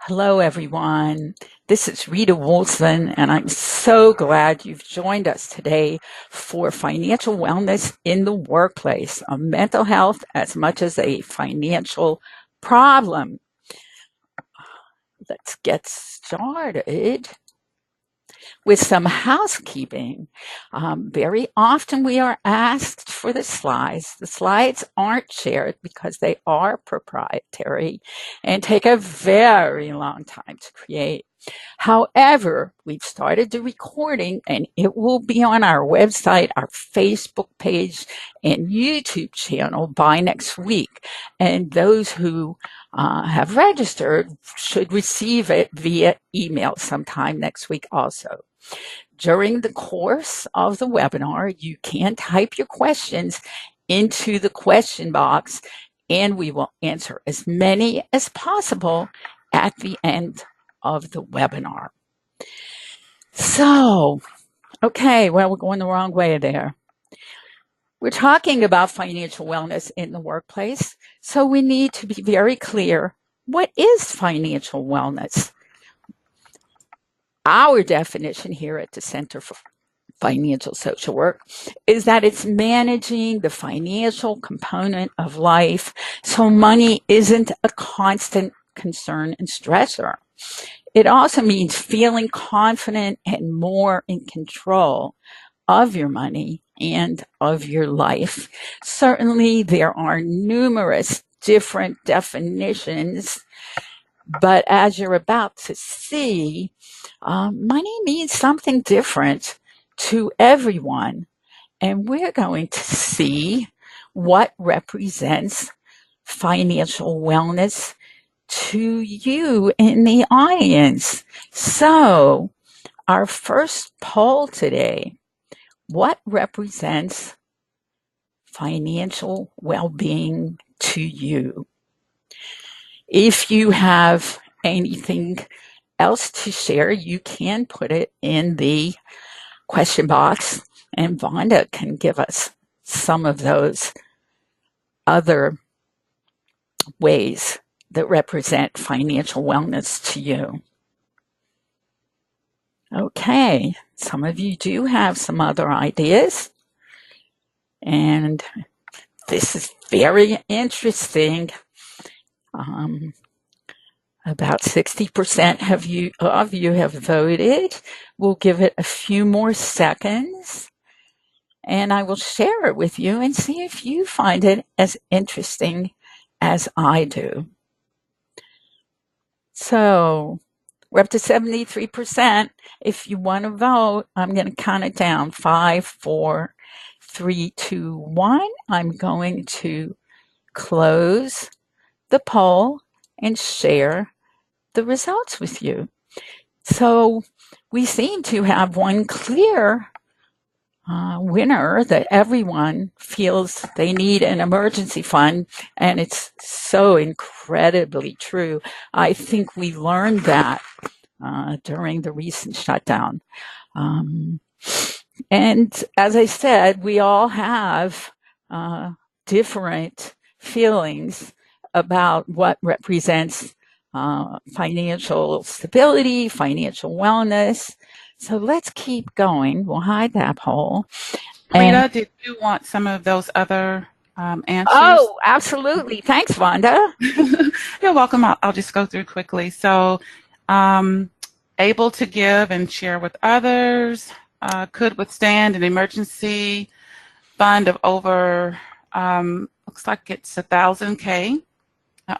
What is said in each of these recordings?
Hello, everyone. This is Rita Wolfson, and I'm so glad you've joined us today for financial wellness in the workplace, a mental health as much as a financial problem. Let's get started with some housekeeping. Very often we are asked for the slides. The slides aren't shared because they are proprietary and take a very long time to create. However, we've started the recording and it will be on our website, our Facebook page, and YouTube channel by next week. And those who have registered should receive it via email sometime next week also. During the course of the webinar, you can type your questions into the question box and we will answer as many as possible at the end of the webinar. So, okay, well, we're going the wrong way there. We're talking about financial wellness in the workplace, so we need to be very clear. What is financial wellness? Our definition here at the Center for Financial Social Work is that it's managing the financial component of life so money isn't a constant concern and stressor. It also means feeling confident and more in control of your money and of your life. Certainly, there are numerous different definitions, but as you're about to see, money means something different to everyone. And we're going to see what represents financial wellness to you in the audience. So, our first poll today, what represents financial well-being to you? If you have anything else to share, you can put it in the question box, and Vonda can give us some of those other ways that represent financial wellness to you. Okay, some of you do have some other ideas, and this is very interesting. About 60% of you have voted. We'll give it a few more seconds, and I will share it with you and see if you find it as interesting as I do. So we're up to 73%. If you want to vote, I'm going to count it down. 5, 4, 3, 2, 1. I'm going to close the poll and share the results with you. So we seem to have one clear winner that everyone feels they need an emergency fund, and it's so incredibly true. I think we learned that during the recent shutdown. And as I said, we all have different feelings about what represents financial stability, financial wellness. So let's keep going. We'll hide that poll. Rita, did you want some of those other answers? Oh, absolutely. Thanks, Vonda. You're welcome. I'll just go through quickly. So, able to give and share with others, could withstand an emergency fund of over, looks like it's 1,000K.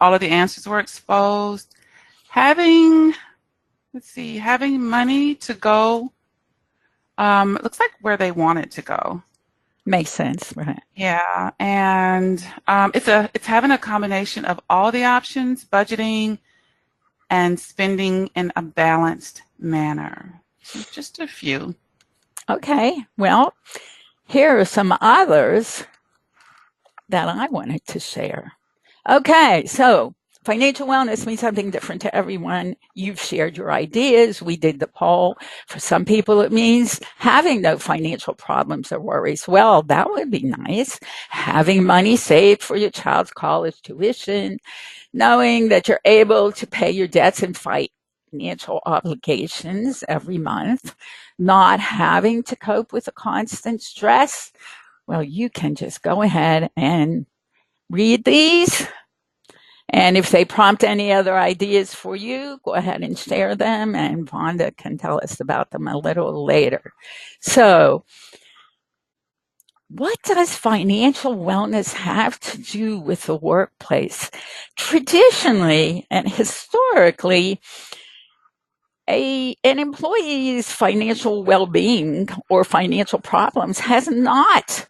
All of the answers were exposed. Having money to go, it looks like where they want it to go. Makes sense, right? Yeah, and it's having a combination of all the options, budgeting and spending in a balanced manner. So just a few. Okay, well, here are some others that I wanted to share. Okay, so financial wellness means something different to everyone. You've shared your ideas. We did the poll. For some people, it means having no financial problems or worries. Well, that would be nice. Having money saved for your child's college tuition. knowing that you're able to pay your debts and fight financial obligations every month, not having to cope with a constant stress, well, you can just go ahead and read these. And if they prompt any other ideas for you, go ahead and share them, and Vonda can tell us about them a little later. So, what does financial wellness have to do with the workplace? Traditionally and historically, an employee's financial well-being or financial problems has not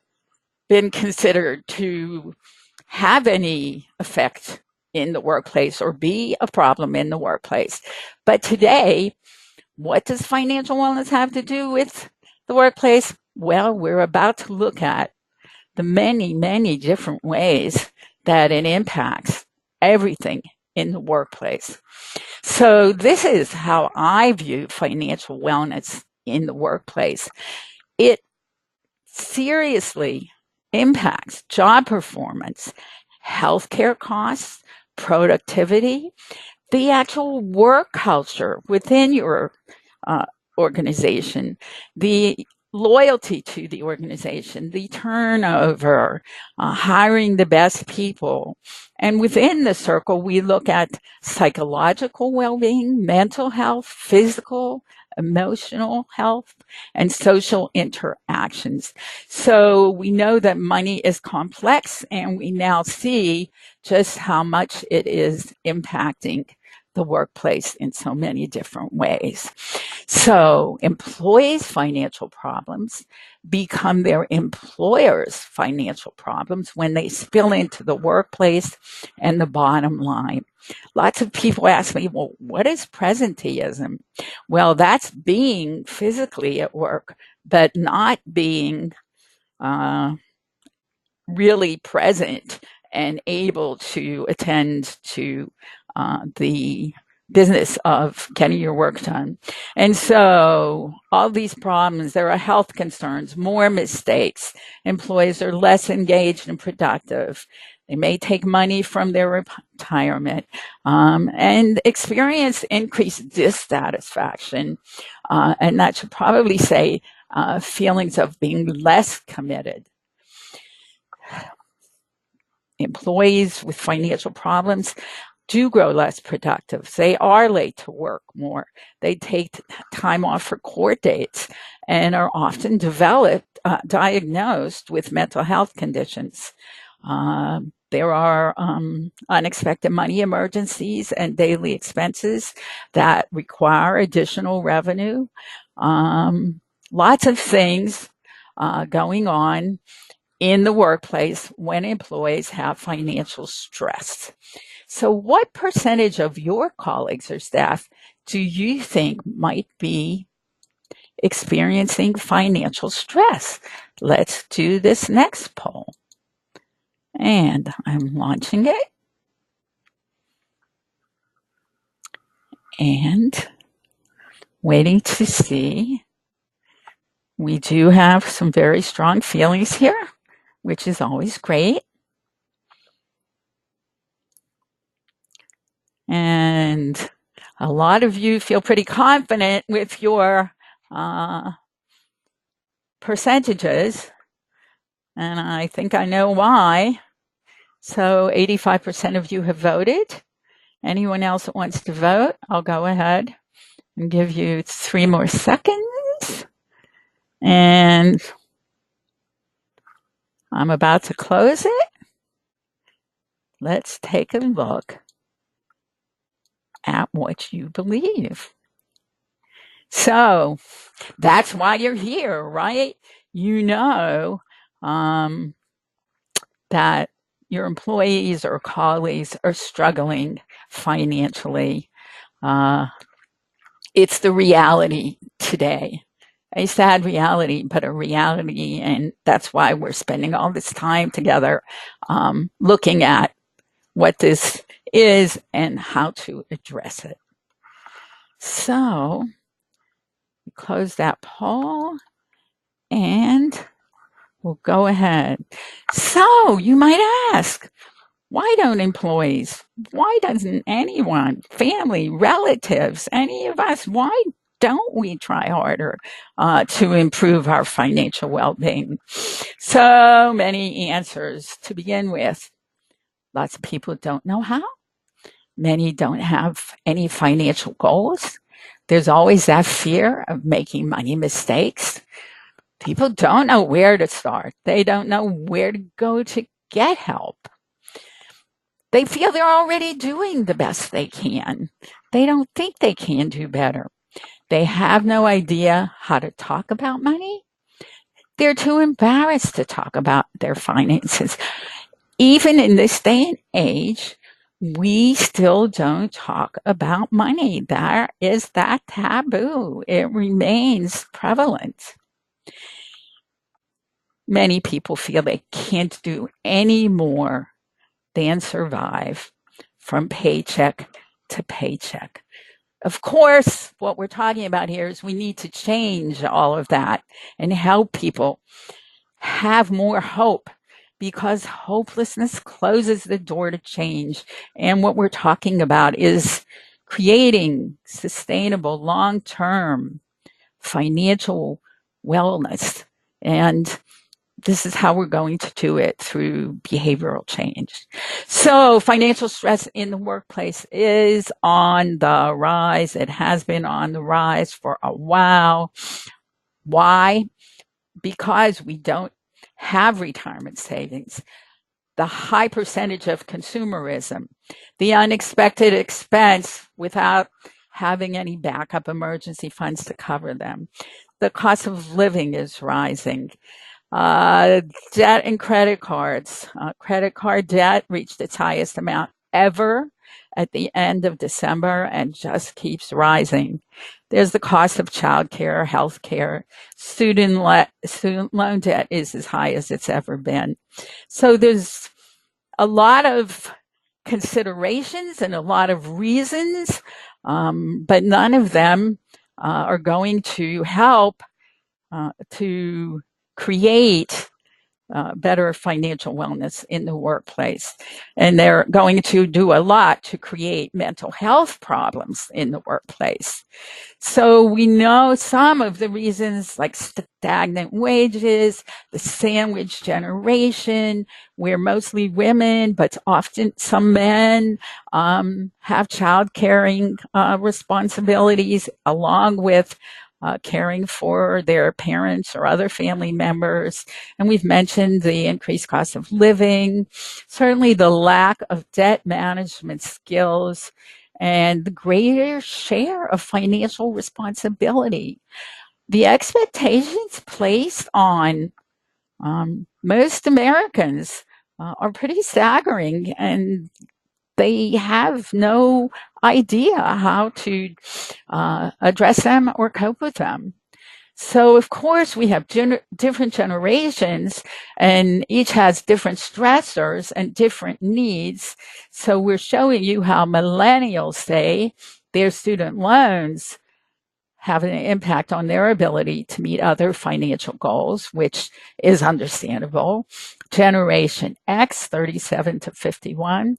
been considered to have any effect in the workplace or be a problem in the workplace. But today, what does financial wellness have to do with the workplace? Well, we're about to look at the many, many different ways that it impacts everything in the workplace. So this is how I view financial wellness in the workplace. It seriously impacts job performance, healthcare costs, productivity, the actual work culture within your uh, organization, the loyalty to the organization, the turnover, hiring the best people. And within the circle, we look at psychological well-being, mental health, physical, emotional health, and social interactions. So we know that money is complex, and we now see just how much it is impacting the workplace in so many different ways. So employees' financial problems become their employer's financial problems when they spill into the workplace and the bottom line. Lots of people ask me, well, what is presenteeism? Well, that's being physically at work, but not being really present and able to attend to the business of getting your work done. And so all these problems, there are health concerns, more mistakes. Employees are less engaged and productive. They may take money from their retirement and experience increased dissatisfaction. And that should probably say feelings of being less committed. Employees with financial problems do grow less productive. They are late to work more. They take time off for court dates and are often diagnosed with mental health conditions. There are unexpected money emergencies and daily expenses that require additional revenue. Lots of things going on in the workplace when employees have financial stress. So, what percentage of your colleagues or staff do you think might be experiencing financial stress? Let's do this next poll. And I'm launching it. And waiting to see. We do have some very strong feelings here, which is always great. And a lot of you feel pretty confident with your percentages, and I think I know why. So 85% of you have voted. Anyone else that wants to vote, I'll go ahead and give you 3 more seconds. And I'm about to close it. Let's take a look at what you believe. So that's why you're here, right? You know that your employees or colleagues are struggling financially. It's the reality today. A sad reality, but a reality, and that's why we're spending all this time together looking at what this is and how to address it. So, close that poll, and we'll go ahead. So, you might ask, Why don't employees, why doesn't anyone, family, relatives, any of us, why don't we try harder to improve our financial well-being? So many answers to begin with. Lots of people don't know how. Many don't have any financial goals. There's always that fear of making money mistakes. People don't know where to start. They don't know where to go to get help. They feel they're already doing the best they can. They don't think they can do better. They have no idea how to talk about money. They're too embarrassed to talk about their finances. Even in this day and age, we still don't talk about money. There is that taboo. It remains prevalent. Many people feel they can't do any more than survive from paycheck to paycheck. Of course, what we're talking about here is we need to change all of that and help people have more hope, because hopelessness closes the door to change. And what we're talking about is creating sustainable long-term financial wellness. And this is how we're going to do it, through behavioral change. So financial stress in the workplace is on the rise. It has been on the rise for a while. Why? Because we don't have retirement savings. The high percentage of consumerism, the unexpected expense without having any backup emergency funds to cover them. The cost of living is rising. Debt and credit cards. Credit card debt reached its highest amount ever at the end of December and just keeps rising. There's the cost of childcare, healthcare. Student loan debt is as high as it's ever been. So there's a lot of considerations and a lot of reasons, but none of them are going to help to create better financial wellness in the workplace. And they're going to do a lot to create mental health problems in the workplace. So we know some of the reasons, like stagnant wages, the sandwich generation, where mostly women, but often some men have child caring responsibilities along with caring for their parents or other family members. And we've mentioned the increased cost of living, certainly the lack of debt management skills, and the greater share of financial responsibility. The expectations placed on most Americans are pretty staggering, and they have no idea how to address them or cope with them. So, of course, we have different generations, and each has different stressors and different needs. So we're showing you how millennials say their student loans have an impact on their ability to meet other financial goals, which is understandable. Generation X, 37 to 51,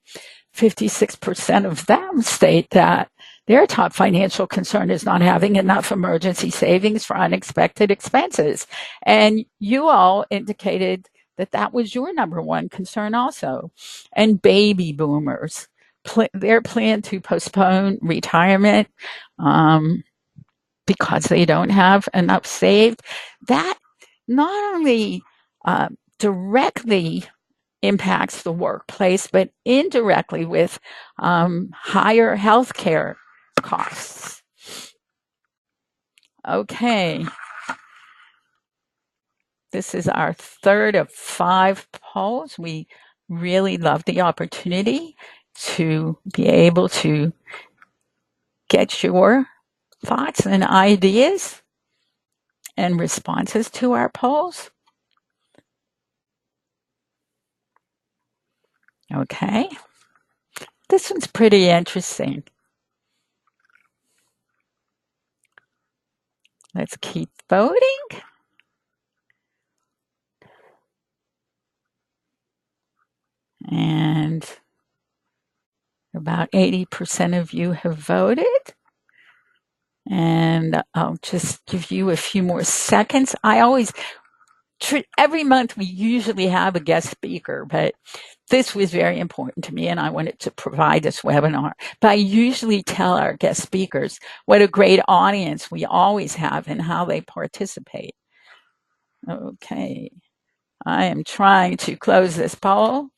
56% of them state that their top financial concern is not having enough emergency savings for unexpected expenses. And you all indicated that that was your number one concern also. And baby boomers, their plan to postpone retirement because they don't have enough saved, that not only directly impacts the workplace, but indirectly with higher healthcare costs. Okay. This is our third of 5 polls. We really love the opportunity to be able to get your thoughts and ideas and responses to our polls. Okay. This one's pretty interesting. Let's keep voting. And about 80% of you have voted. And I'll just give you a few more seconds. Every month we usually have a guest speaker, but this was very important to me and I wanted to provide this webinar. But I usually tell our guest speakers what a great audience we always have and how they participate. Okay, I am trying to close this poll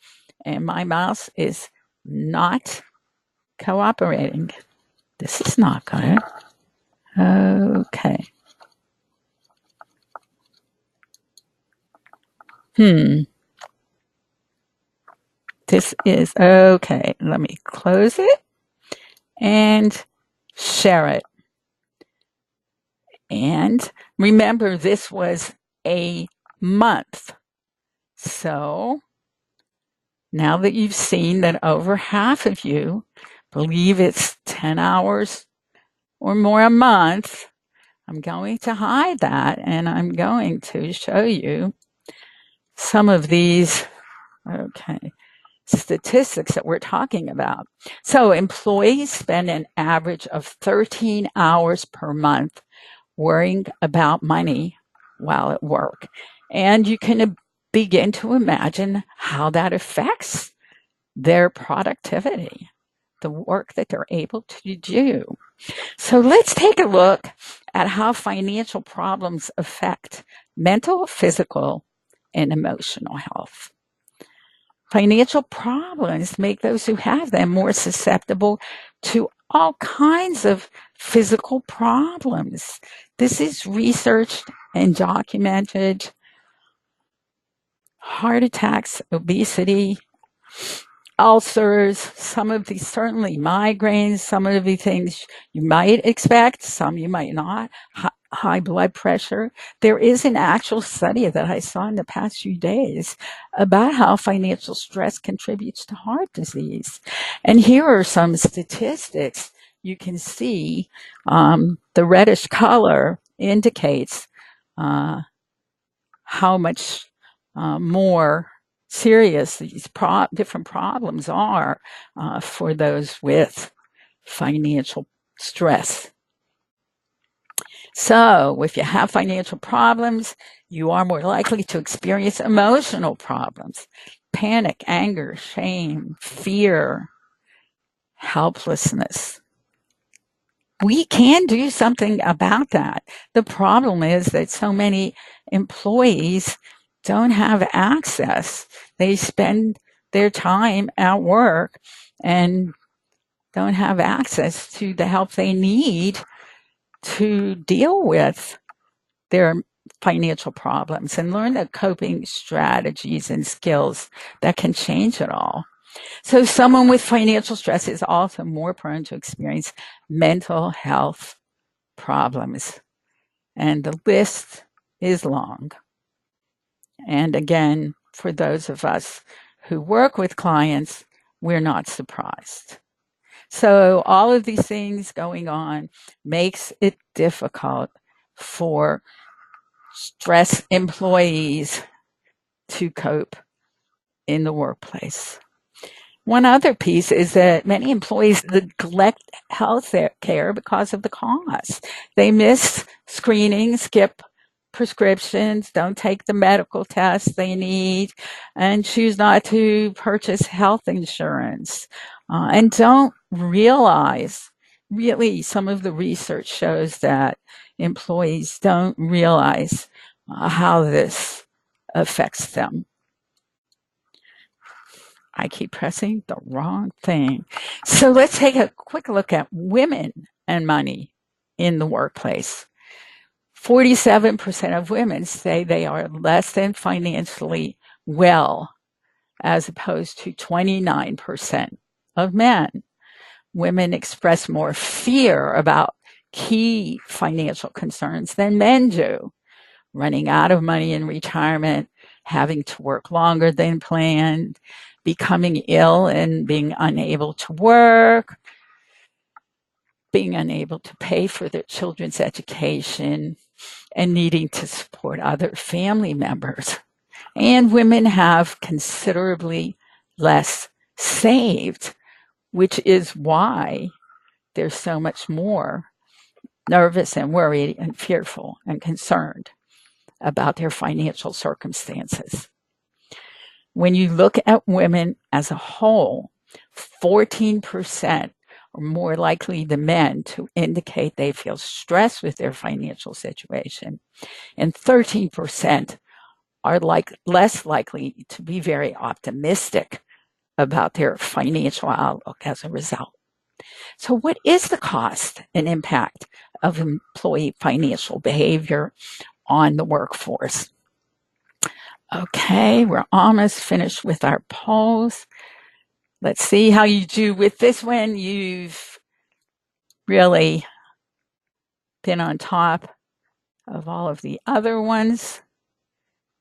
and my mouse is not cooperating. This is not good. Okay. This is okay. Let me close it and share it. And remember, this was a month. So now that you've seen that over half of you believe it's 10 hours or more a month, I'm going to hide that and I'm going to show you some of these, statistics that we're talking about. So employees spend an average of 13 hours per month worrying about money while at work. And you can begin to imagine how that affects their productivity, the work that they're able to do. So let's take a look at how financial problems affect mental, physical, and emotional health. Financial problems make those who have them more susceptible to all kinds of physical problems. This is researched and documented. Heart attacks, obesity, ulcers, some of these, certainly migraines, some of the things you might expect, some you might not. High blood pressure. There is an actual study that I saw in the past few days about how financial stress contributes to heart disease. And here are some statistics. You can see the reddish color indicates how much more serious these different problems are for those with financial stress. So if you have financial problems, you are more likely to experience emotional problems, panic, anger, shame, fear, helplessness. We can do something about that. The problem is that so many employees don't have access. They spend their time at work and don't have access to the help they need to deal with their financial problems and learn the coping strategies and skills that can change it all. So someone with financial stress is also more prone to experience mental health problems. And the list is long. And again, for those of us who work with clients, we're not surprised. So all of these things going on makes it difficult for stress employees to cope in the workplace. One other piece is that many employees neglect health care because of the cost. They miss screening, skip prescriptions, don't take the medical tests they need, and choose not to purchase health insurance, and don't realize, really, some of the research shows that employees don't realize how this affects them. I keep pressing the wrong thing. So let's take a quick look at women and money in the workplace. 47% of women say they are less than financially well, as opposed to 29% of men. Women express more fear about key financial concerns than men do. Running out of money in retirement, having to work longer than planned, becoming ill and being unable to work, being unable to pay for their children's education, and needing to support other family members. And women have considerably less saved, which is why they're so much more nervous and worried and fearful and concerned about their financial circumstances. When you look at women as a whole, 14% are more likely than men to indicate they feel stressed with their financial situation, and 13% are less likely to be very optimistic about their financial outlook as a result. So, what is the cost and impact of employee financial behavior on the workforce? Okay, we're almost finished with our polls. Let's see how you do with this one. You've really been on top of all of the other ones.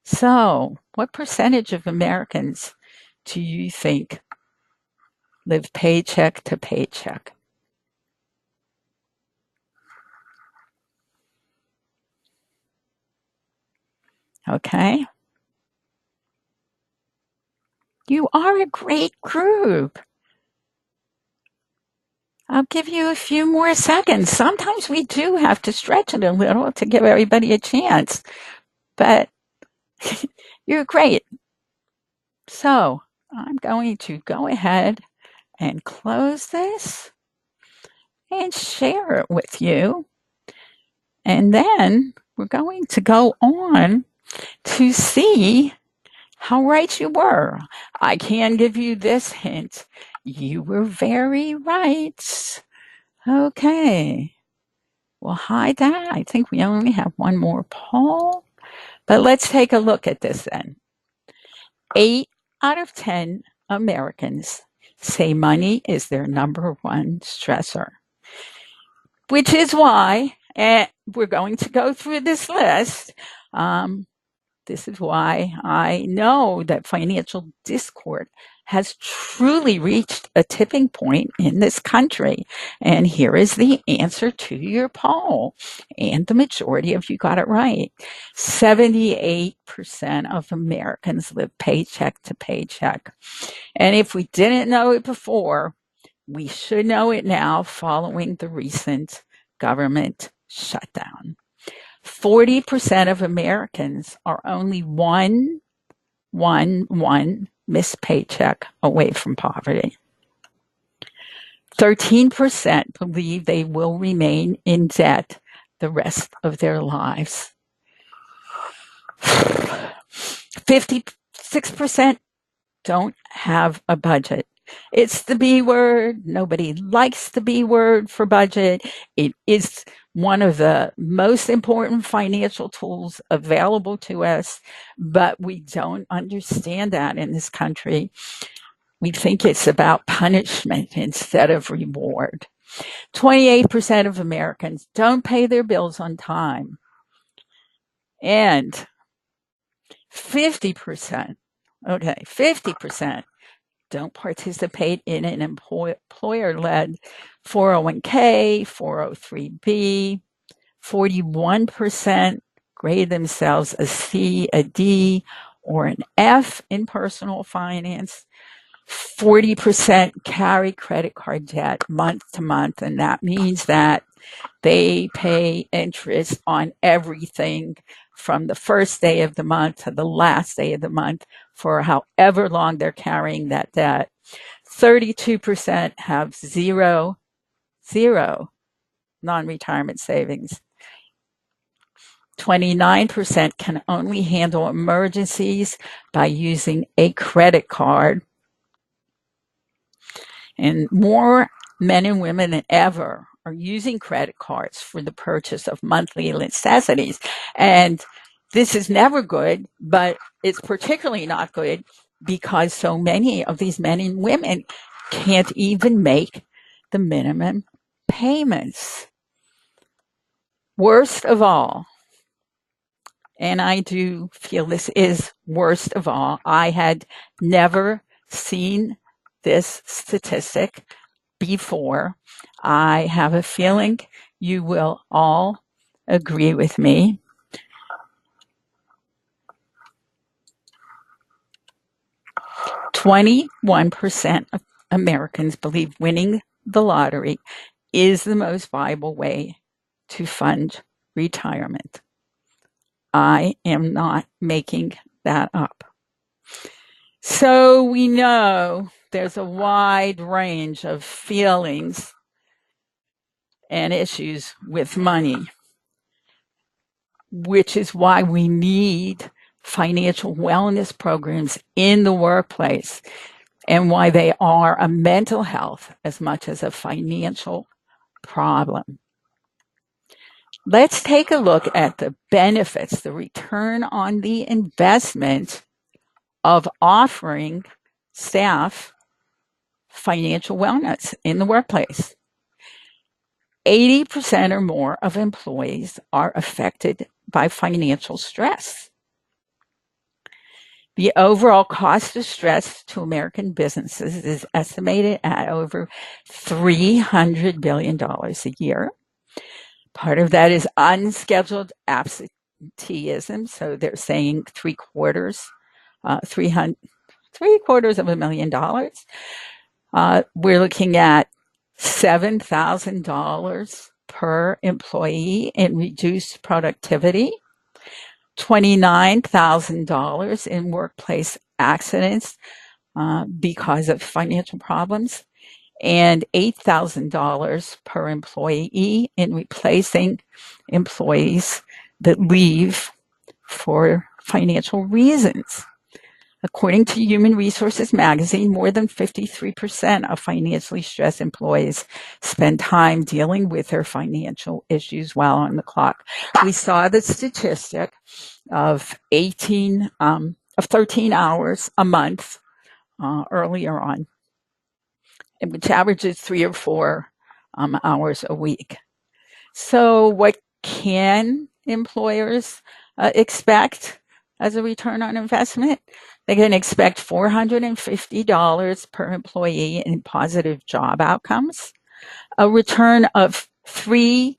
So, what percentage of Americans do you think live paycheck to paycheck? Okay. You are a great group. I'll give you a few more seconds. Sometimes we do have to stretch it a little to give everybody a chance, but you're great. So I'm going to go ahead and close this and share it with you. And then we're going to go on to see how right you were. I can give you this hint. You were very right. Okay. We'll hide that. I think we only have one more poll. But let's take a look at this then. 8 out of 10 Americans say money is their number one stressor, which is why, and we're going to go through this list. This is why I know that financial discord has truly reached a tipping point in this country. And here is the answer to your poll. And the majority of you got it right. 78% of Americans live paycheck to paycheck. And if we didn't know it before, we should know it now following the recent government shutdown. 40% of Americans are only one missed paycheck away from poverty. 13% believe they will remain in debt the rest of their lives. 56% don't have a budget. It's the B word. Nobody likes the B word for budget. It is one of the most important financial tools available to us, but we don't understand that in this country. We think it's about punishment instead of reward. 28% of Americans don't pay their bills on time. And 50%, 50% don't participate in an employer-led 401k, 403b. 41% grade themselves a C, a D, or an F in personal finance. 40% carry credit card debt month to month, and that means that they pay interest on everything from the first day of the month to the last day of the month for however long they're carrying that debt. 32% have zero non-retirement savings. 29% can only handle emergencies by using a credit card. And more men and women than ever are using credit cards for the purchase of monthly necessities. And this is never good, but it's particularly not good because so many of these men and women can't even make the minimum payments. Worst of all, and I do feel this is worst of all, I had never seen this statistic before. I have a feeling you will all agree with me. 21% of Americans believe winning the lottery is the most viable way to fund retirement. I am not making that up. So we know there's a wide range of feelings and issues with money, which is why we need financial wellness programs in the workplace and why they are a mental health as much as a financial problem. Let's take a look at the benefits, the return on the investment of offering staff financial wellness in the workplace. 80% or more of employees are affected by financial stress. The overall cost of stress to American businesses is estimated at over $300 billion a year. Part of that is unscheduled absenteeism. So they're saying $750,000. We're looking at $7,000 per employee in reduced productivity, $29,000 in workplace accidents because of financial problems, and $8,000 per employee in replacing employees that leave for financial reasons. According to Human Resources Magazine, more than 53% of financially stressed employees spend time dealing with their financial issues while on the clock. We saw the statistic of 13 hours a month earlier on, which averages 3 or 4 hours a week. So what can employers expect as a return on investment? They can expect $450 per employee in positive job outcomes, a return of $3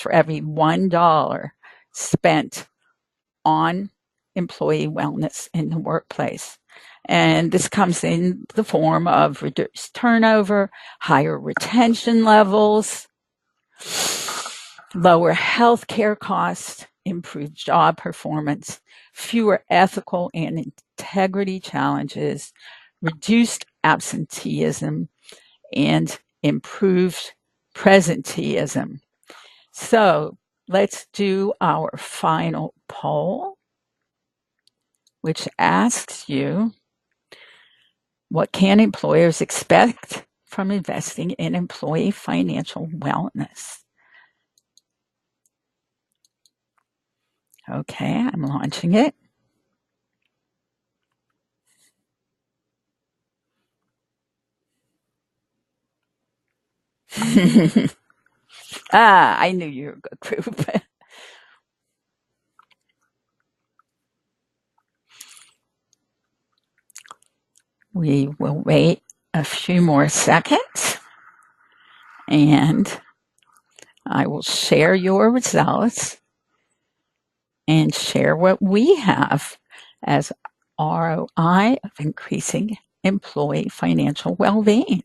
for every $1 spent on employee wellness in the workplace. And this comes in the form of reduced turnover, higher retention levels, lower healthcare costs, improved job performance, fewer ethical and integrity challenges, reduced absenteeism, and improved presenteeism. So let's do our final poll, which asks you, what can employers expect from investing in employee financial wellness? Okay, I'm launching it. I knew you were a good group. We will wait a few more seconds and I will share your results and share what we have as ROI of increasing employee financial well-being.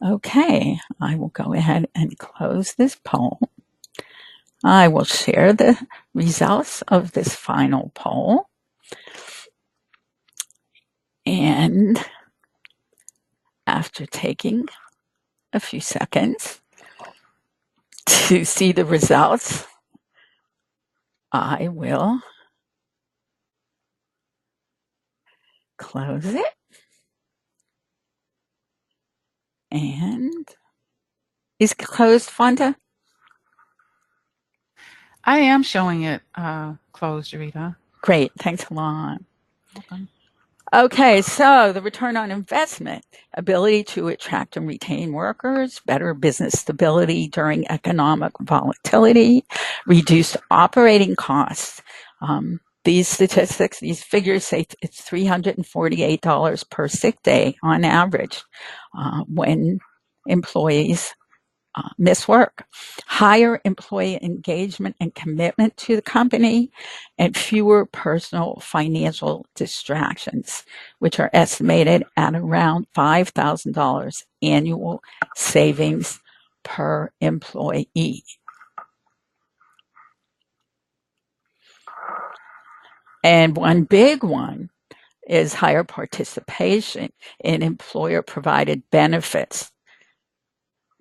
Okay, I will go ahead and close this poll. I will share the results of this final poll. And after taking a few seconds to see the results, I will close it. And is it closed, Fonda? I am showing it closed, Rita. Great, thanks a lot. Welcome. Okay, so the return on investment, ability to attract and retain workers, better business stability during economic volatility, reduced operating costs. These statistics, these figures say it's $348 per sick day on average when employees miss work, higher employee engagement and commitment to the company, and fewer personal financial distractions, which are estimated at around $5,000 annual savings per employee. And one big one is higher participation in employer provided benefits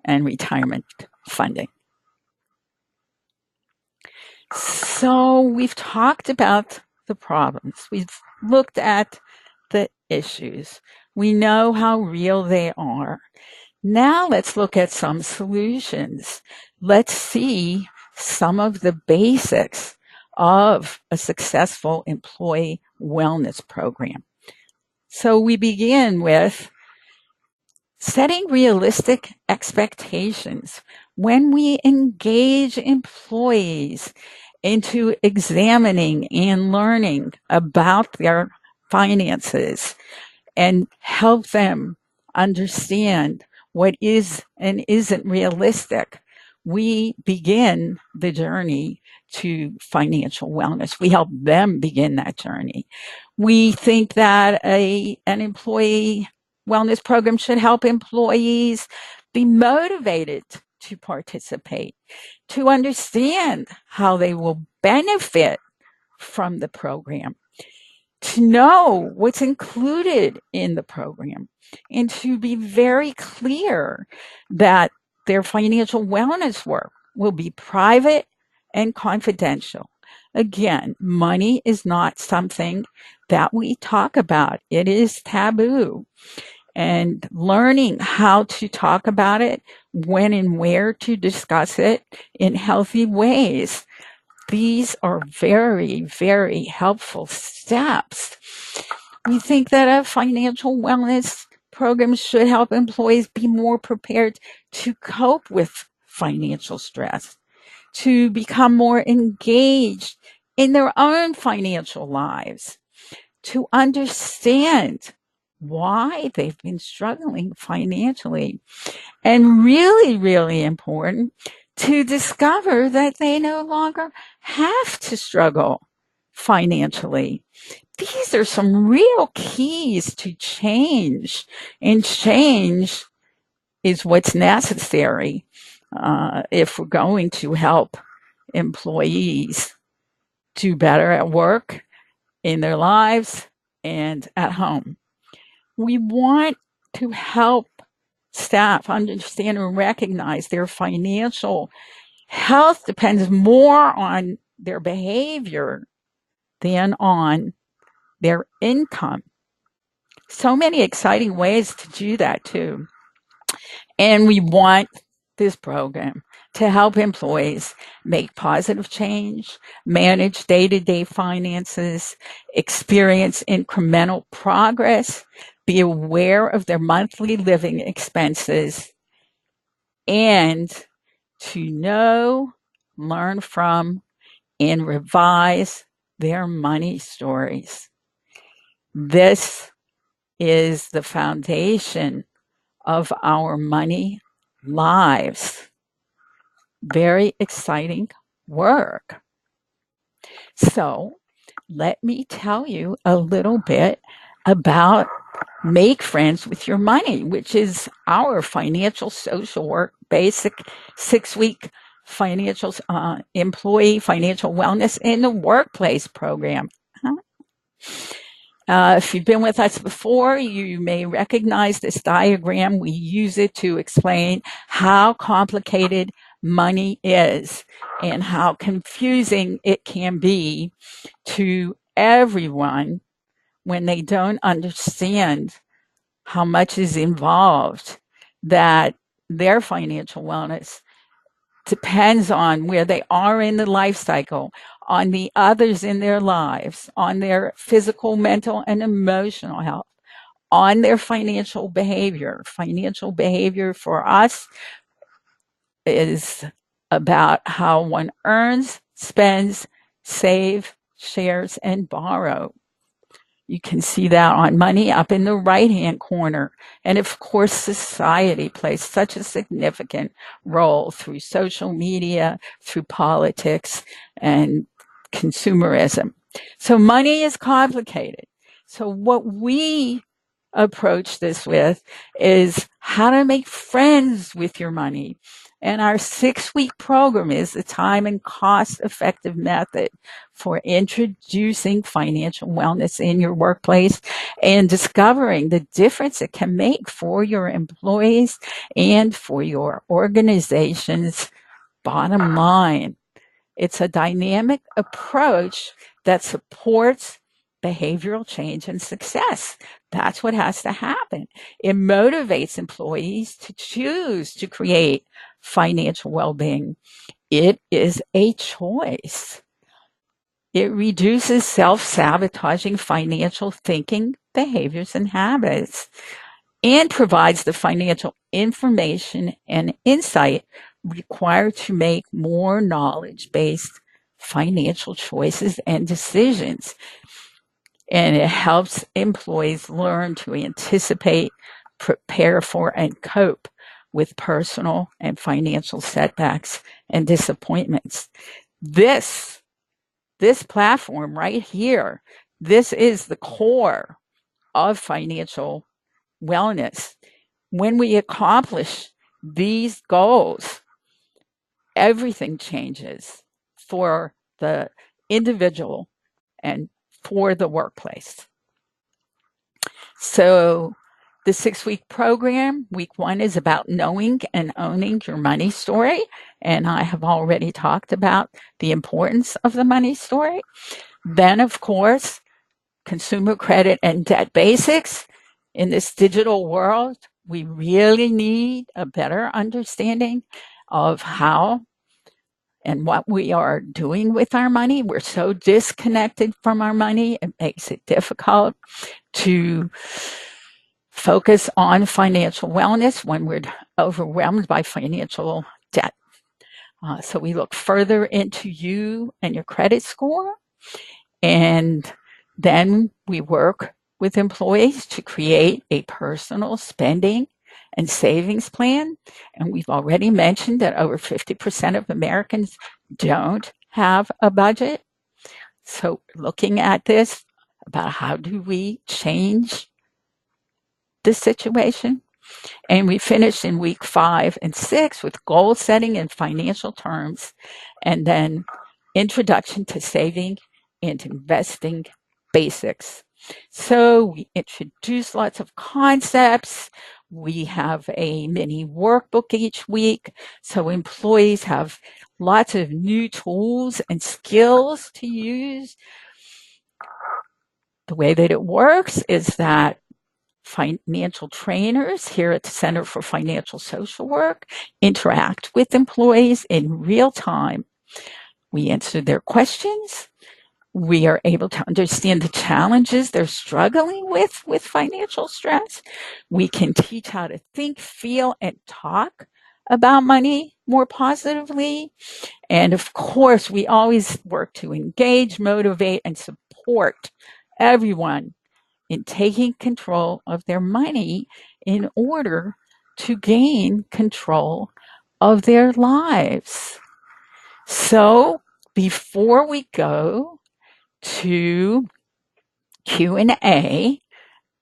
and retirement funding. So we've talked about the problems. We've looked at the issues. We know how real they are. Now let's look at some solutions. Let's see some of the basics of a successful employee wellness program. So we begin with setting realistic expectations. When we engage employees into examining and learning about their finances and help them understand what is and isn't realistic, we begin the journey to financial wellness. We help them begin that journey. We think that an employee wellness program should help employees be motivated to participate, to understand how they will benefit from the program, to know what's included in the program, and to be very clear that their financial wellness work will be private and confidential. Again, money is not something that we talk about. It is taboo. And learning how to talk about it, when and where to discuss it in healthy ways. These are very, very helpful steps. We think that a financial wellness program should help employees be more prepared to cope with financial stress, to become more engaged in their own financial lives, to understand why they've been struggling financially, and really, really important, to discover that they no longer have to struggle financially. These are some real keys to change, and change is what's necessary if we're going to help employees do better at work, in their lives, and at home. We want to help staff understand and recognize their financial health depends more on their behavior than on their income. So many exciting ways to do that too. And we want this program to help employees make positive change, manage day-to-day finances, experience incremental progress, be aware of their monthly living expenses, and to know, learn from, and revise their money stories. This is the foundation of our money lives. Very exciting work. So let me tell you a little bit about Make Friends with Your Money, which is our financial social work basic 6-week financial employee financial wellness in the workplace program. If you've been with us before, you may recognize this diagram. We use it to explain how complicated money is and how confusing it can be to everyone when they don't understand how much is involved, that their financial wellness depends on where they are in the life cycle, on the others in their lives, on their physical, mental, and emotional health, on their financial behavior. Financial behavior for us is about how one earns, spends, saves, shares, and borrow. You can see that on money up in the right-hand corner. And of course, society plays such a significant role through social media, through politics, and consumerism. So money is complicated. So what we approach this with is how to make friends with your money. And our 6-week program is the time and cost effective method for introducing financial wellness in your workplace and discovering the difference it can make for your employees and for your organization's bottom line. It's a dynamic approach that supports behavioral change and success. That's what has to happen. It motivates employees to choose to create financial well-being. It is a choice. It reduces self-sabotaging financial thinking, behaviors, and habits, and provides the financial information and insight required to make more knowledge-based financial choices and decisions. And it helps employees learn to anticipate, prepare for, and cope with personal and financial setbacks and disappointments. This platform right here, this is the core of financial wellness. When we accomplish these goals, everything changes for the individual and for the workplace. So the 6-week program, week 1 is about knowing and owning your money story. And I have already talked about the importance of the money story. Then, of course, consumer credit and debt basics. In this digital world, we really need a better understanding of how and what we are doing with our money. We're so disconnected from our money, it makes it difficult to focus on financial wellness when we're overwhelmed by financial debt. So we look further into you and your credit score, and then we work with employees to create a personal spending and savings plan. And we've already mentioned that over 50% of Americans don't have a budget. So looking at this about how do we change the situation? And we finished in week 5 and 6 with goal setting in financial terms, and then introduction to saving and investing basics. So we introduce lots of concepts. We have a mini workbook each week. So employees have lots of new tools and skills to use. The way that it works is that financial trainers here at the Center for Financial Social Work interact with employees in real time. We answer their questions. We are able to understand the challenges they're struggling with financial stress. We can teach how to think, feel, and talk about money more positively. And of course, we always work to engage, motivate, and support everyone in taking control of their money in order to gain control of their lives. So before we go to Q&A,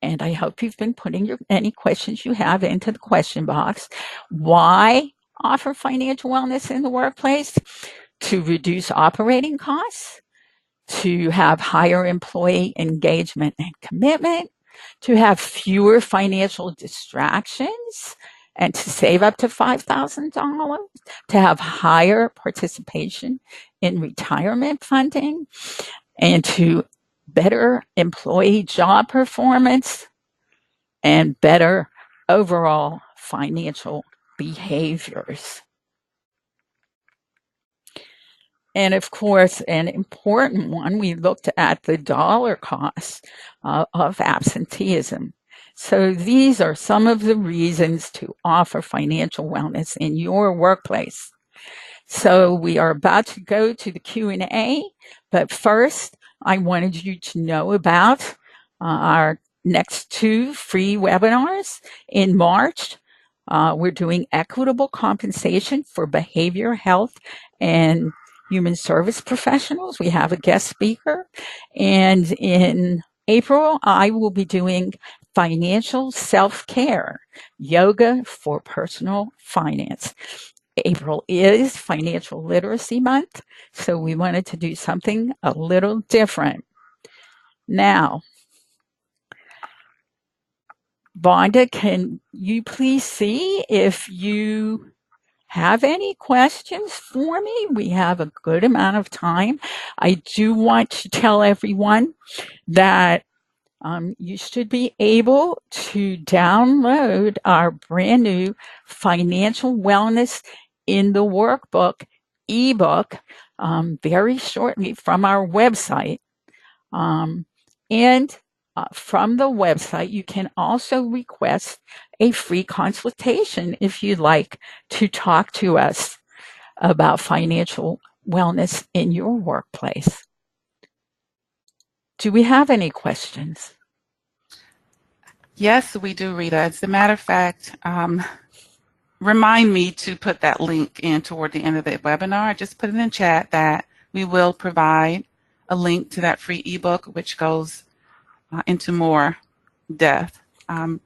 and I hope you've been putting any questions you have into the question box. Why offer financial wellness in the workplace? To reduce operating costs, to have higher employee engagement and commitment, to have fewer financial distractions, and to save up to $5,000, to have higher participation in retirement funding, and to better employee job performance and better overall financial behaviors. And of course, an important one, we looked at the dollar cost of absenteeism. So these are some of the reasons to offer financial wellness in your workplace. So we are about to go to the Q&A, but first I wanted you to know about Our next two free webinars in March, we're doing equitable compensation for behavior health and human service professionals. We have a guest speaker. And in April, I will be doing financial self-care, yoga for personal finance. April is Financial Literacy Month, so we wanted to do something a little different. Now, Vonda, can you please see if you have any questions for me? We have a good amount of time. I do want to tell everyone that you should be able to download our brand new Financial Wellness in the Workbook ebook very shortly from our website. And from the website, you can also request a free consultation if you'd like to talk to us about financial wellness in your workplace. Do we have any questions? Yes, we do, Rita. As a matter of fact, remind me to put that link in toward the end of the webinar. I just put it in chat that we will provide a link to that free ebook, which goes into more depth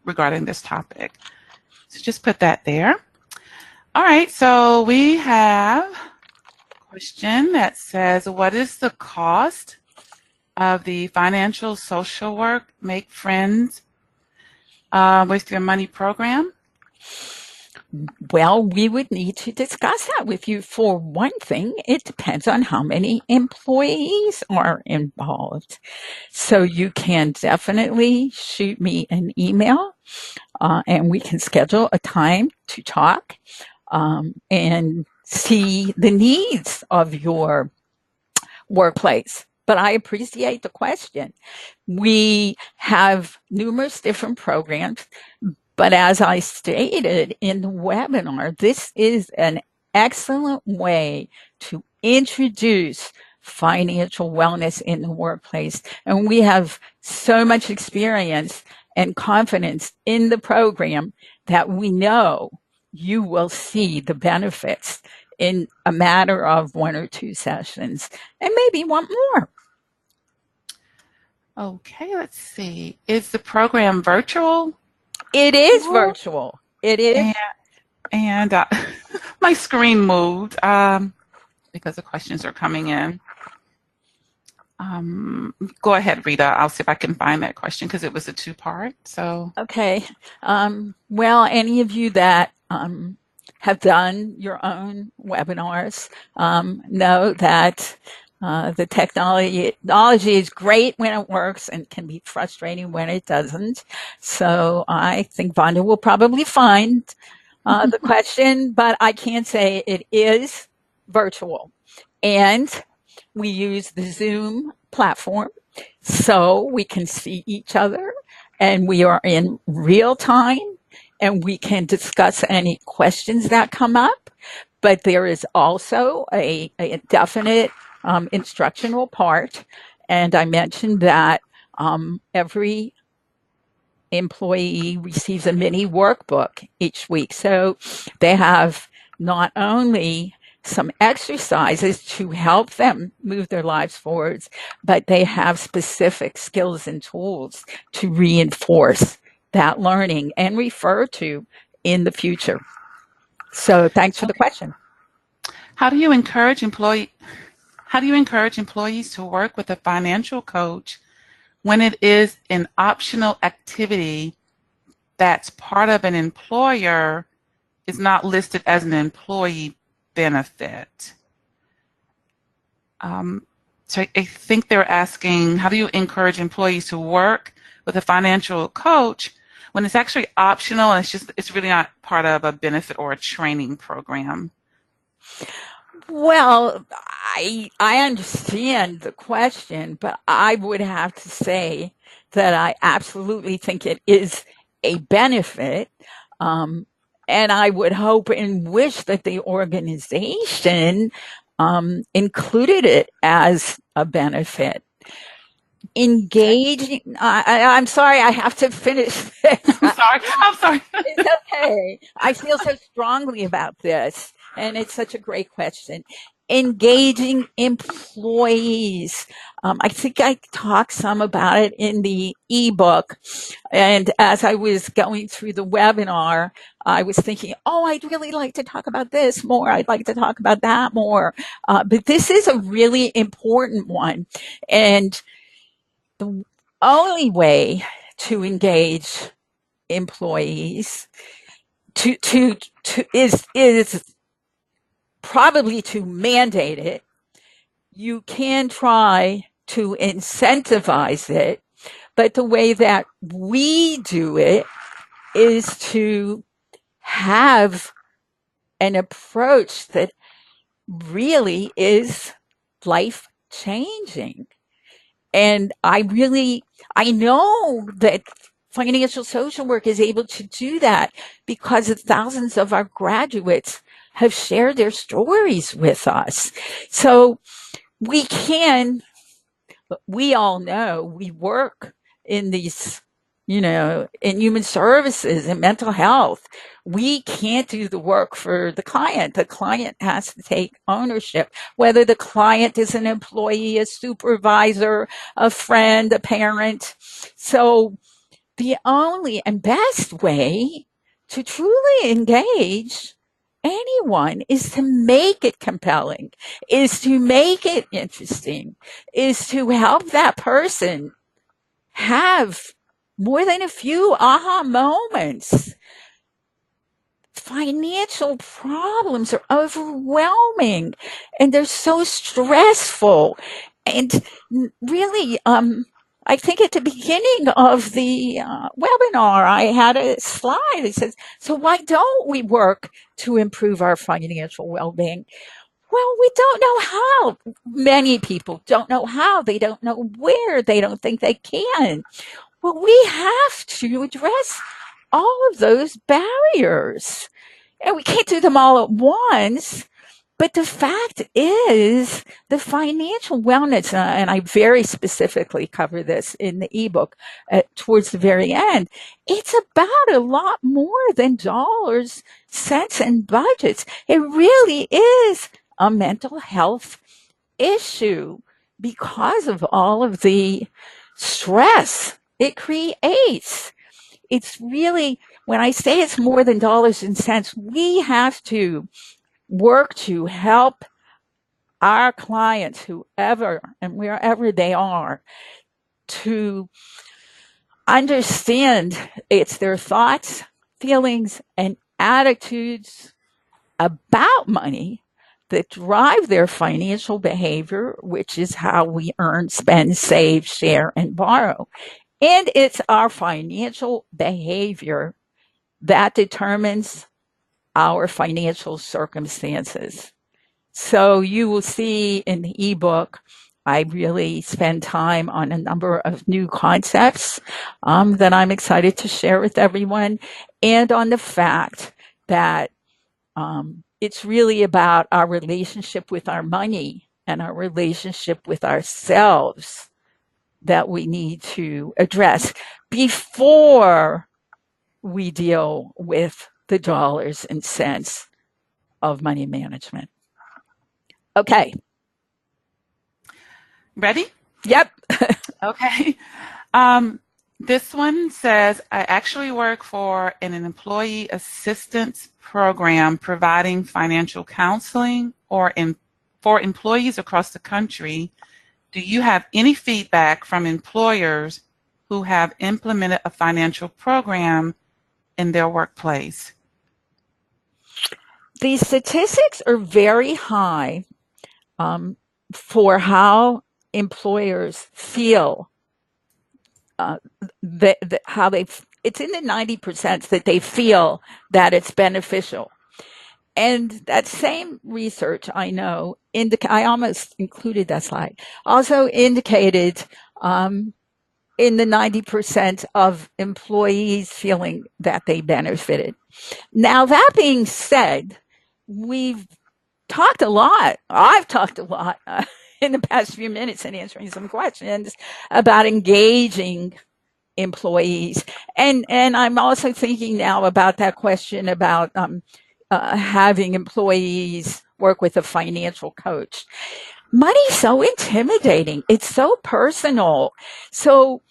regarding this topic. So just put that there. All right, so we have a question that says, what is the cost of the financial social work Make Friends with Your Money program? Well, we would need to discuss that with you. For one thing, it depends on how many employees are involved. So you can definitely shoot me an email and we can schedule a time to talk and see the needs of your workplace. But I appreciate the question. We have numerous different programs. But as I stated in the webinar, this is an excellent way to introduce financial wellness in the workplace. And we have so much experience and confidence in the program that we know you will see the benefits in a matter of 1 or 2 sessions and maybe one more. Okay, let's see. Is the program virtual? It is virtual. It is. And my screen moved because the questions are coming in. Go ahead, Rita. I'll see if I can find that question because it was a two-part. So okay. Well, any of you that have done your own webinars know that the technology is great when it works and can be frustrating when it doesn't. So I think Vonda will probably find the question, but I can say it is virtual. And we use the Zoom platform so we can see each other and we are in real time and we can discuss any questions that come up. But there is also a definite instructional part. And I mentioned that every employee receives a mini workbook each week. So they have not only some exercises to help them move their lives forwards, but they have specific skills and tools to reinforce that learning and refer to in the future. So thanks for the question. How do you encourage employees to work with a financial coach when it is an optional activity that's part of an employer is not listed as an employee benefit? So I think they're asking, how do you encourage employees to work with a financial coach when it's actually optional and it's really not part of a benefit or a training program? Well, I understand the question, but I would have to say that I absolutely think it is a benefit. And I would hope and wish that the organization included it as a benefit. Engaging, I'm sorry, I have to finish this. I'm sorry. I'm sorry. It's okay. I feel so strongly about this, and it's such a great question. Engaging employees. I think I talked some about it in the ebook. And as I was going through the webinar, I was thinking, oh, I'd really like to talk about this more. I'd like to talk about that more. But this is a really important one. And the only way to engage employees to is probably to mandate it. You can try to incentivize it, but the way that we do it is to have an approach that really is life changing. And I know that financial social work is able to do that because thousands of our graduates have shared their stories with us. So we can, we all know we work in these, in human services and mental health. We can't do the work for the client. The client has to take ownership, whether the client is an employee, a supervisor, a friend, a parent. So the only and best way to truly engage anyone is to make it compelling, is to make it interesting, is to help that person have more than a few aha moments. Financial problems are overwhelming and they're so stressful. And really, I think at the beginning of the webinar, I had a slide that says, so why don't we work to improve our financial well-being? Well, we don't know how. Many people don't know how. They don't know where. They don't think they can. Well, we have to address all of those barriers. And we can't do them all at once. But the fact is, the financial wellness, and I very specifically cover this in the ebook towards the very end, it's about a lot more than dollars, cents, and budgets. It really is a mental health issue because of all of the stress it creates. It's really, when I say it's more than dollars and cents, we have to work to help our clients, whoever and wherever they are, to understand it's their thoughts, feelings, and attitudes about money that drive their financial behavior, which is how we earn, spend, save, share, and borrow. And it's our financial behavior that determines our financial circumstances. So you will see in the ebook, I really spend time on a number of new concepts that I'm excited to share with everyone, and on the fact that it's really about our relationship with our money and our relationship with ourselves that we need to address before we deal with the dollars and cents of money management. Okay. Ready? Yep. Okay. This one says, I actually work for an employee assistance program providing financial counseling for employees across the country. Do you have any feedback from employers who have implemented a financial program in their workplace? The statistics are very high for how employers feel how they, it's in the 90% that they feel that it's beneficial. And that same research, I know, I almost included that slide, also indicated in the 90% of employees feeling that they benefited. Now, that being said, we've talked a lot. I've talked a lot in the past few minutes in answering some questions about engaging employees. And I'm also thinking now about that question about having employees work with a financial coach. Money's so intimidating. It's so personal. So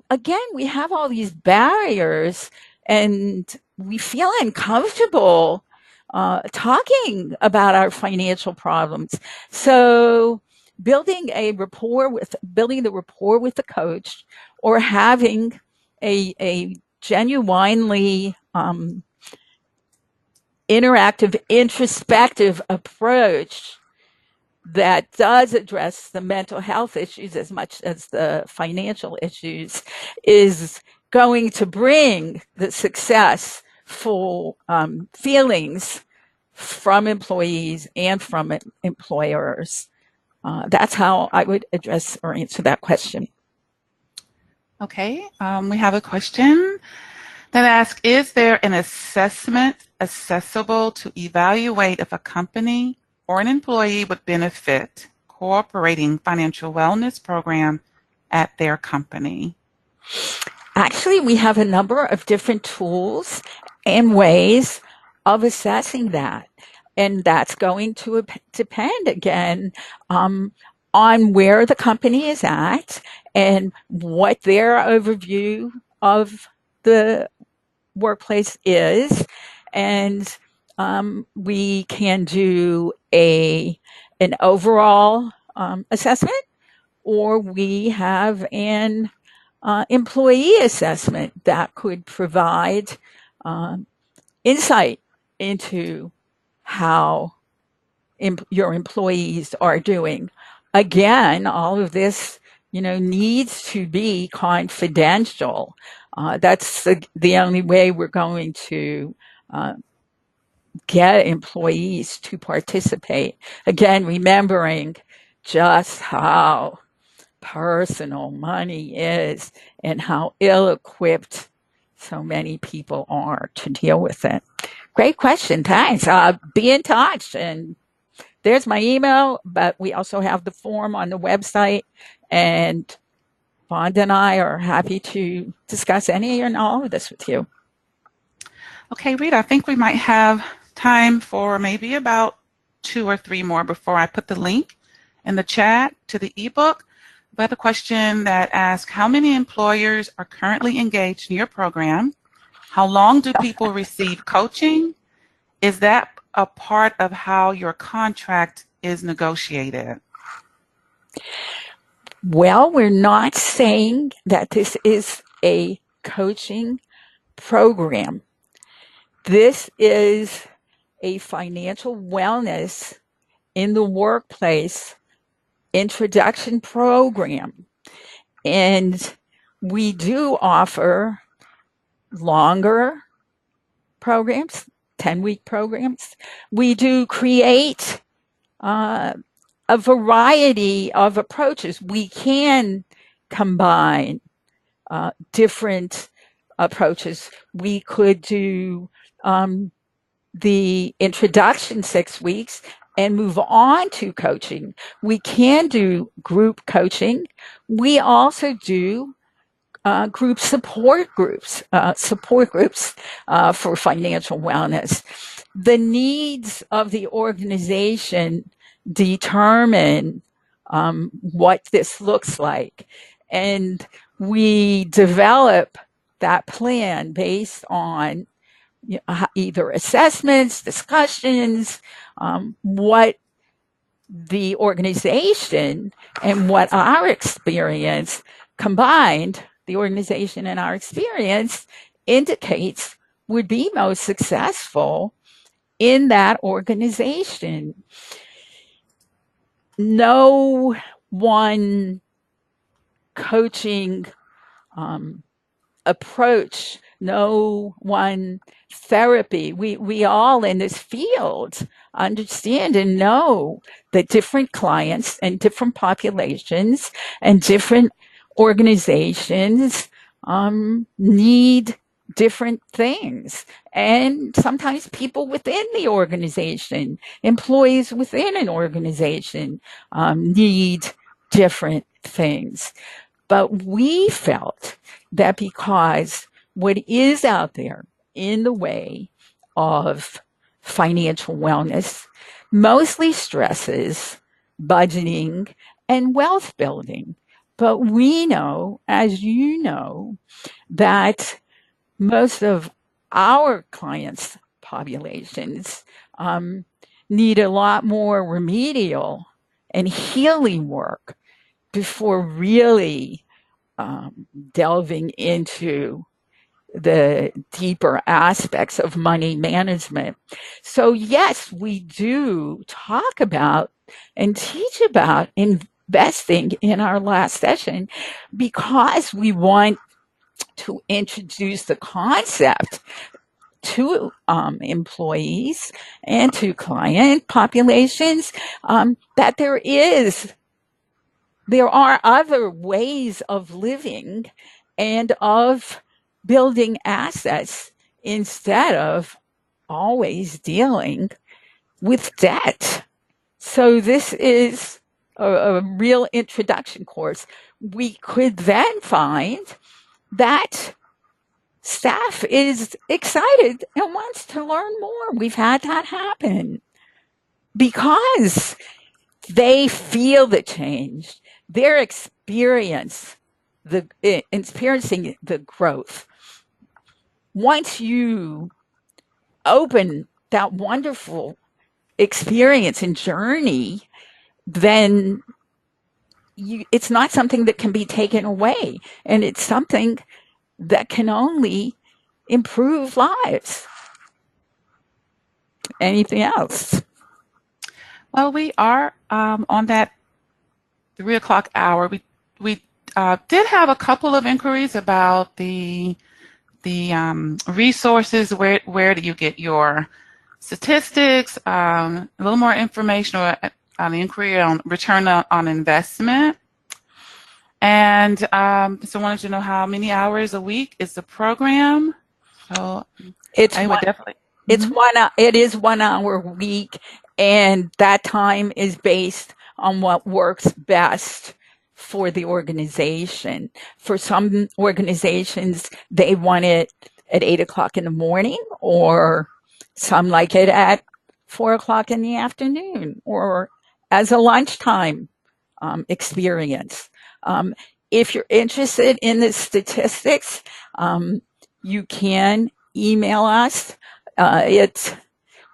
again, we have all these barriers and we feel uncomfortable talking about our financial problems. So building the rapport with the coach, or having a genuinely interactive, introspective approach that does address the mental health issues as much as the financial issues is going to bring the successful feelings from employees and from employers. That's how I would address or answer that question. Okay, we have a question that asks, is there an assessment accessible to evaluate if a company or an employee would benefit cooperating financial wellness program at their company? Actually, we have a number of different tools and ways of assessing that. And that's going to depend again on where the company is at and what their overview of the workplace is. And we can do an overall assessment, or we have an employee assessment that could provide insight into how your employees are doing. Again, all of this, needs to be confidential. That's the only way we're going to get employees to participate. Again, remembering just how personal money is and how ill-equipped so many people are to deal with it. Great question. Thanks. Be in touch. And there's my email, but we also have the form on the website. And Vonda and I are happy to discuss any and all of this with you. Okay, Rita, I think we might have time for maybe about 2 or 3 more before I put the link in the chat to the ebook. We have a question that asks, how many employers are currently engaged in your program? How long do people receive coaching? Is that a part of how your contract is negotiated? Well, we're not saying that this is a coaching program. This is a financial wellness in the workplace introduction program. And we do offer longer programs, 10-week programs. We do create a variety of approaches. We can combine different approaches. We could do the introduction 6 weeks and move on to coaching. We can do group coaching. We also do group support groups for financial wellness. The needs of the organization determine what this looks like. And we develop that plan based on either assessments, discussions, what the organization and what our experience combined, the organization and our experience indicates would be most successful in that organization. No one coaching approach, no one therapy. We all in this field understand and know that different clients and different populations and different organizations need different things. And sometimes people within the organization, employees within an organization, need different things. But we felt that because what is out there in the way of financial wellness mostly stresses budgeting and wealth building. But we know, as you know, that most of our clients' populations need a lot more remedial and healing work before really delving into the deeper aspects of money management. So, yes, we do talk about and teach about investing in our last session because we want to introduce the concept to employees and to client populations that there are other ways of living and of building assets instead of always dealing with debt. So this is a real introduction course. We could then find that staff is excited and wants to learn more. We've had that happen because they feel the change. They're experiencing the growth. Once you open that wonderful experience and journey, then it's not something that can be taken away, and it's something that can only improve lives. Anything else? Well, we are on that 3 o'clock hour. We did have a couple of inquiries about the resources. Where do you get your statistics? A little more information or an inquiry on return on investment. And so wanted to know how many hours a week is the program. So I would definitely. It is 1 hour a week, and that time is based on what works best for the organization. For some organizations, they want it at 8 o'clock in the morning, or some like it at 4 o'clock in the afternoon, or as a lunchtime experience. If you're interested in the statistics, you can email us.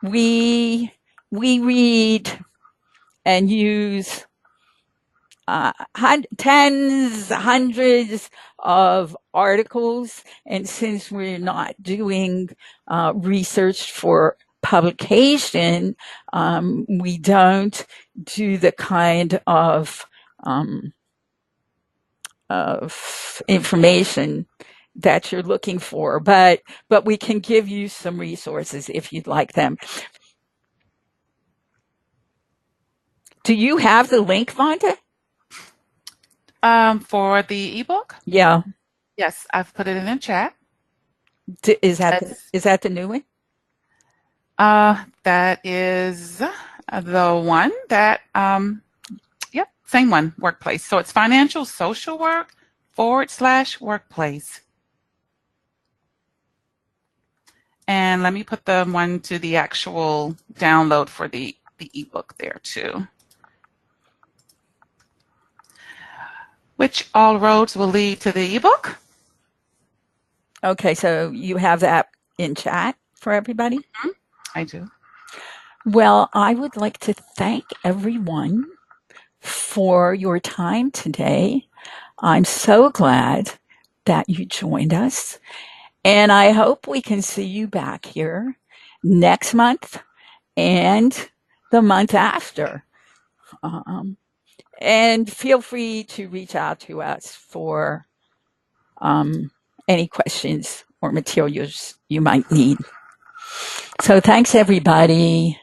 We read and use tens, hundreds of articles, and since we're not doing research for publication, we don't do the kind of information that you're looking for, but we can give you some resources if you'd like them. Do you have the link, Vonda? For the ebook? Yeah. Yes, I've put it in the chat. Is that the new one? That is the one that, yep, same one, workplace. So it's financial social work /workplace. And let me put the one to the actual download for the ebook there too. Which all roads will lead to the ebook. Okay, so you have that in chat for everybody? Mm-hmm. I do. Well, I would like to thank everyone for your time today. I'm so glad that you joined us. And I hope we can see you back here next month and the month after. And feel free to reach out to us for any questions or materials you might need. So thanks, everybody.